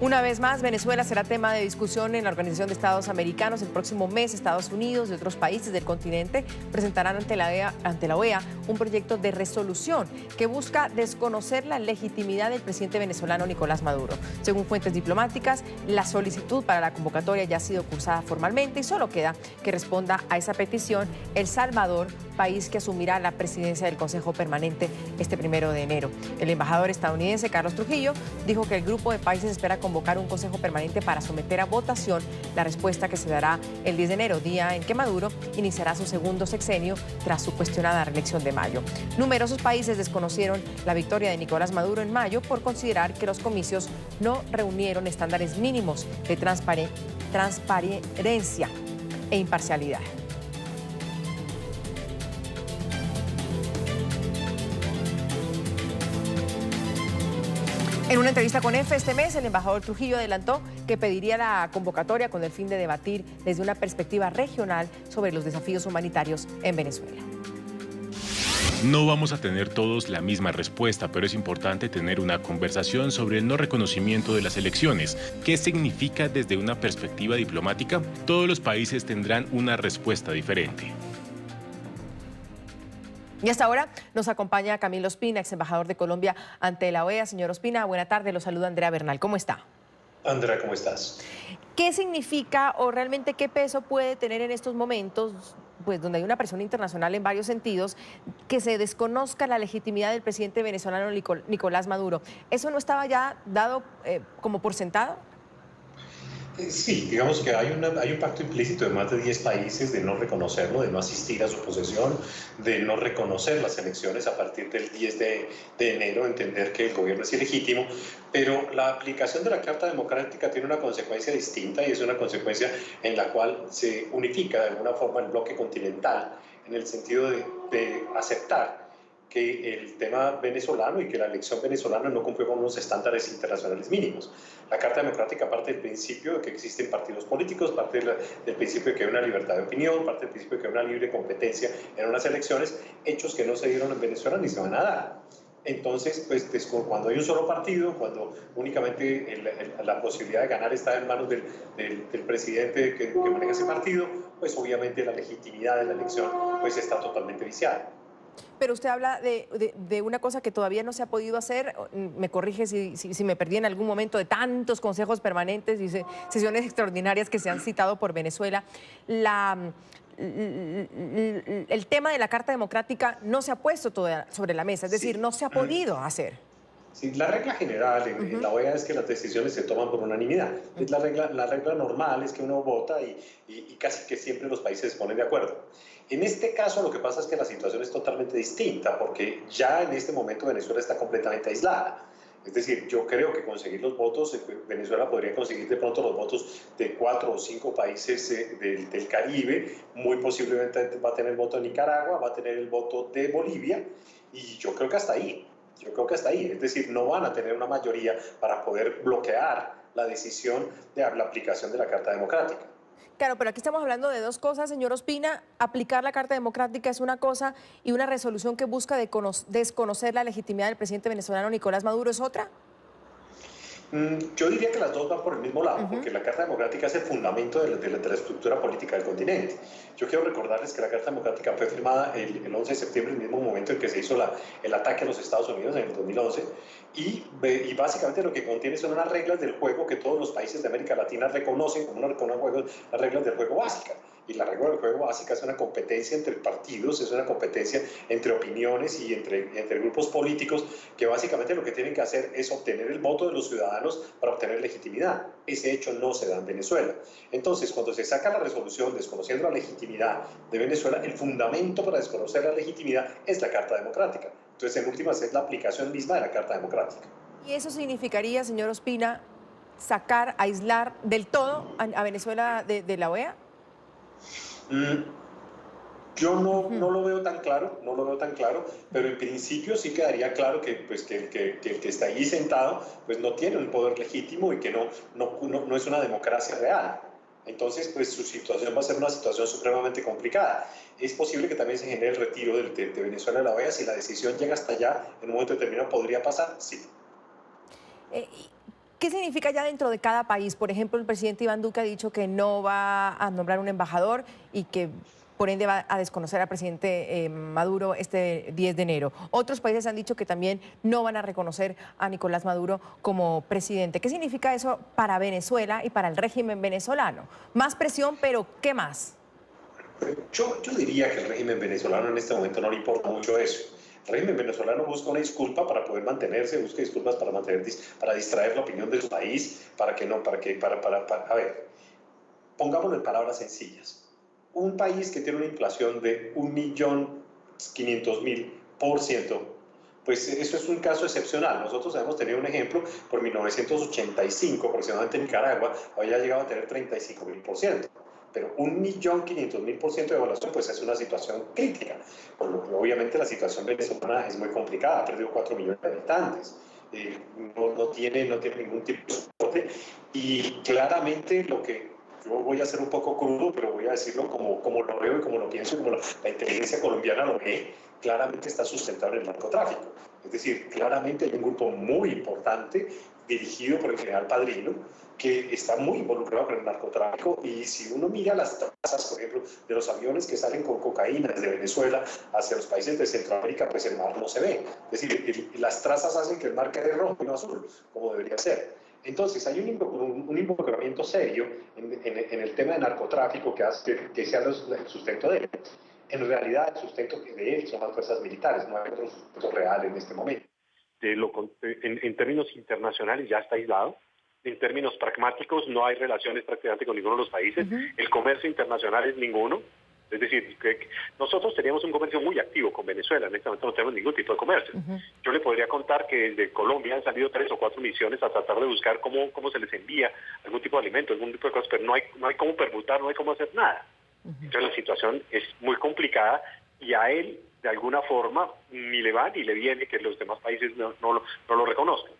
Una vez más, Venezuela será tema de discusión en la Organización de Estados Americanos. El próximo mes, Estados Unidos y otros países del continente presentarán ante la OEA un proyecto de resolución que busca desconocer la legitimidad del presidente venezolano Nicolás Maduro. Según fuentes diplomáticas, la solicitud para la convocatoria ya ha sido cursada formalmente y solo queda que responda a esa petición El Salvador, país que asumirá la presidencia del Consejo Permanente este 1 de enero. El embajador estadounidense Carlos Trujillo dijo que el grupo de países espera convocar un Consejo Permanente para someter a votación la respuesta que se dará el 10 de enero, día en que Maduro iniciará su segundo sexenio tras su cuestionada reelección de mayo. Numerosos países desconocieron la victoria de Nicolás Maduro en mayo por considerar que los comicios no reunieron estándares mínimos de transparencia e imparcialidad. En una entrevista con EFE este mes, el embajador Trujillo adelantó que pediría la convocatoria con el fin de debatir desde una perspectiva regional sobre los desafíos humanitarios en Venezuela. No vamos a tener todos la misma respuesta, pero es importante tener una conversación sobre el no reconocimiento de las elecciones. ¿Qué significa desde una perspectiva diplomática? Todos los países tendrán una respuesta diferente. Y hasta ahora nos acompaña Camilo Ospina, ex embajador de Colombia ante la OEA. Señor Ospina, buena tarde, lo saluda Andrea Bernal. ¿Cómo está? Andrea, ¿cómo estás? ¿Qué significa o realmente qué peso puede tener en estos momentos, pues donde hay una presión internacional en varios sentidos, que se desconozca la legitimidad del presidente venezolano Nicolás Maduro? ¿Eso no estaba ya dado como por sentado? Sí, digamos que hay un pacto implícito de más de 10 países de no reconocerlo, de no asistir a su posesión, de no reconocer las elecciones a partir del 10 de enero, entender que el gobierno es ilegítimo, pero la aplicación de la Carta Democrática tiene una consecuencia distinta y es una consecuencia en la cual se unifica de alguna forma el bloque continental en el sentido de aceptar que el tema venezolano y que la elección venezolana no cumplió con unos estándares internacionales mínimos. La Carta Democrática parte del principio de que existen partidos políticos, parte del principio de que hay una libertad de opinión, parte del principio de que hay una libre competencia en unas elecciones, hechos que no se dieron en Venezuela ni se van a dar. Entonces, pues cuando hay un solo partido, cuando únicamente la posibilidad de ganar está en manos del presidente que maneja ese partido, pues obviamente la legitimidad de la elección pues está totalmente viciada. Pero usted habla de una cosa que todavía no se ha podido hacer, me corrige si me perdí en algún momento, de tantos consejos permanentes y sesiones extraordinarias que se han citado por Venezuela. El tema de la Carta Democrática no se ha puesto todavía sobre la mesa, es decir, no se ha podido hacer. Sí, la regla general en la OEA es que las decisiones se toman por unanimidad. La regla normal es que uno vota y casi que siempre los países se ponen de acuerdo. En este caso lo que pasa es que la situación es totalmente distinta porque ya en este momento Venezuela está completamente aislada. Es decir, yo creo que conseguir los votos, Venezuela podría conseguir de pronto los votos de 4 o 5 países del Caribe, muy posiblemente va a tener el voto de Nicaragua, va a tener el voto de Bolivia y yo creo que hasta ahí. Yo creo que hasta ahí, es decir, no van a tener una mayoría para poder bloquear la decisión de la aplicación de la Carta Democrática. Claro, pero aquí estamos hablando de dos cosas, señor Ospina. Aplicar la Carta Democrática es una cosa y una resolución que busca desconocer la legitimidad del presidente venezolano Nicolás Maduro es otra. Yo diría que las dos van por el mismo lado, porque la Carta Democrática es el fundamento de la estructura política del continente. Yo quiero recordarles que la Carta Democrática fue firmada el 11 de septiembre, el mismo momento en que se hizo el ataque a los Estados Unidos en el 2011, y básicamente lo que contiene son unas reglas del juego que todos los países de América Latina reconocen como las reglas del juego básicas. Y la regla del juego básica es una competencia entre partidos, es una competencia entre opiniones y entre grupos políticos que básicamente lo que tienen que hacer es obtener el voto de los ciudadanos para obtener legitimidad. Ese hecho no se da en Venezuela. Entonces, cuando se saca la resolución desconociendo la legitimidad de Venezuela, el fundamento para desconocer la legitimidad es la Carta Democrática. Entonces, en últimas, es la aplicación misma de la Carta Democrática. ¿Y eso significaría, señor Ospina, aislar del todo a Venezuela de la OEA? Yo no lo veo tan claro, pero en principio sí quedaría claro que el que está allí sentado pues no tiene un poder legítimo y que no es una democracia real. Entonces, pues su situación va a ser una situación supremamente complicada. Es posible que también se genere el retiro de Venezuela de la OEA. Si la decisión llega hasta allá, en un momento determinado podría pasar, sí. ¿Qué significa ya dentro de cada país? Por ejemplo, el presidente Iván Duque ha dicho que no va a nombrar un embajador y que por ende va a desconocer al presidente Maduro este 10 de enero. Otros países han dicho que también no van a reconocer a Nicolás Maduro como presidente. ¿Qué significa eso para Venezuela y para el régimen venezolano? Más presión, pero ¿qué más? Yo diría que el régimen venezolano en este momento no le importa mucho eso. El régimen venezolano busca una disculpa para poder mantenerse, busca disculpas para distraer la opinión de su país, para que no, a ver, pongámoslo en palabras sencillas. Un país que tiene una inflación de 1.500.000%, pues eso es un caso excepcional. Nosotros hemos tenido un ejemplo, por 1985 aproximadamente en Nicaragua, había llegado a tener 35.000%. Pero 1.500.000% de devaluación, pues es una situación crítica. Obviamente la situación venezolana es muy complicada, ha perdido 4 millones de habitantes, no tiene ningún tipo de soporte, y claramente lo que yo voy a ser un poco crudo, pero voy a decirlo como lo veo y como lo pienso, y como la inteligencia colombiana lo ve, claramente está sustentado en el narcotráfico. Es decir, claramente hay un grupo muy importante dirigido por el general Padrino, que está muy involucrado con el narcotráfico, y si uno mira las trazas, por ejemplo, de los aviones que salen con cocaína desde Venezuela hacia los países de Centroamérica, pues el mar no se ve. Es decir, las trazas hacen que el mar quede rojo y no azul, como debería ser. Entonces hay un involucramiento serio en el tema de narcotráfico que hace que sea el sustento de él. En realidad el sustento de él son las fuerzas militares, no hay otro sustento real en este momento. En términos internacionales ya está aislado. En términos pragmáticos no hay relaciones prácticamente con ninguno de los países. El comercio internacional es ninguno. Es decir, que nosotros teníamos un comercio muy activo con Venezuela, en este momento no tenemos ningún tipo de comercio. Yo le podría contar que desde Colombia han salido 3 o 4 misiones a tratar de buscar cómo se les envía algún tipo de alimento, algún tipo de cosas, pero no hay cómo permutar, no hay cómo hacer nada. Entonces la situación es muy complicada, y a él, de alguna forma, ni le va ni le viene que los demás países no lo reconozcan.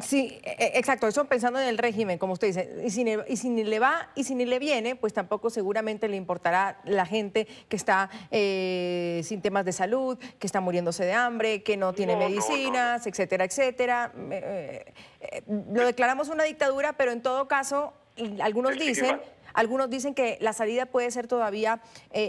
Sí, exacto, eso pensando en el régimen, como usted dice, y si ni le va y si ni le viene, pues tampoco seguramente le importará la gente que está sin temas de salud, que está muriéndose de hambre, que no tiene medicinas, etcétera, etcétera. Lo declaramos una dictadura, pero en todo caso, algunos dicen que la salida puede ser todavía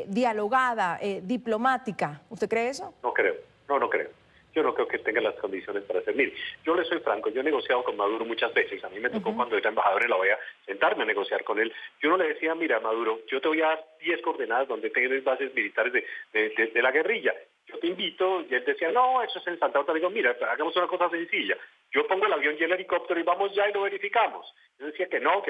dialogada, diplomática. ¿Usted cree eso? No creo, no creo. Yo no creo que tenga las condiciones para hacer. Mire, yo le soy franco, yo he negociado con Maduro muchas veces. A mí me tocó cuando era embajador en la OEA sentarme a negociar con él. Yo no le decía, mira, Maduro, yo te voy a dar 10 coordenadas donde tienes bases militares de la guerrilla. Yo te invito, y él decía, no, eso es en Santa Marta. Le digo, mira, hagamos una cosa sencilla. Yo pongo el avión y el helicóptero y vamos ya y lo verificamos. Yo decía que no,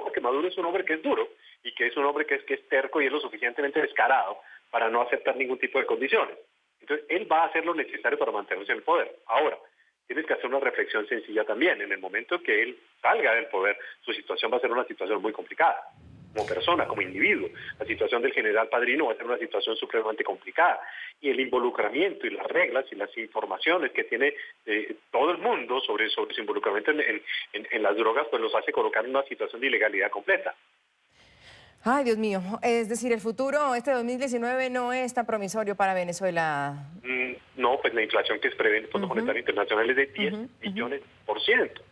porque Maduro es un hombre que es duro y que es un hombre que es terco y es lo suficientemente descarado para no aceptar ningún tipo de condiciones. Entonces, él va a hacer lo necesario para mantenerse en el poder. Ahora, tienes que hacer una reflexión sencilla también. En el momento que él salga del poder, su situación va a ser una situación muy complicada. Como persona, como individuo. La situación del general Padrino va a ser una situación supremamente complicada. Y el involucramiento y las reglas y las informaciones que tiene todo el mundo sobre su involucramiento en las drogas, pues los hace colocar en una situación de ilegalidad completa. Ay, Dios mío. Es decir, el futuro, este 2019, no es tan promisorio para Venezuela. No, pues la inflación que prevé el Fondo Monetario Internacional es de 10 millones por ciento.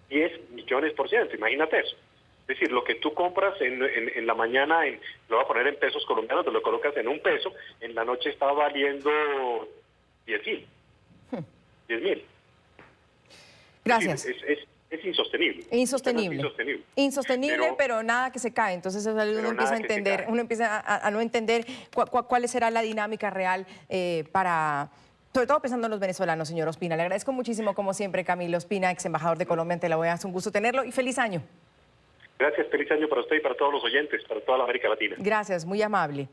10 millones por ciento, imagínate eso. Es decir, lo que tú compras en la mañana, lo voy a poner en pesos colombianos, te lo colocas en $1, en la noche está valiendo 10.000. 10.000. Gracias. Es insostenible. Insostenible, pero nada que se cae. Entonces uno empieza a entender, a no entender cuál será la dinámica real sobre todo pensando en los venezolanos, señor Ospina. Le agradezco muchísimo, como siempre, Camilo Ospina, ex embajador de Colombia ante la OEA. Es un gusto tenerlo y feliz año. Gracias, feliz año para usted y para todos los oyentes, para toda la América Latina. Gracias, muy amable.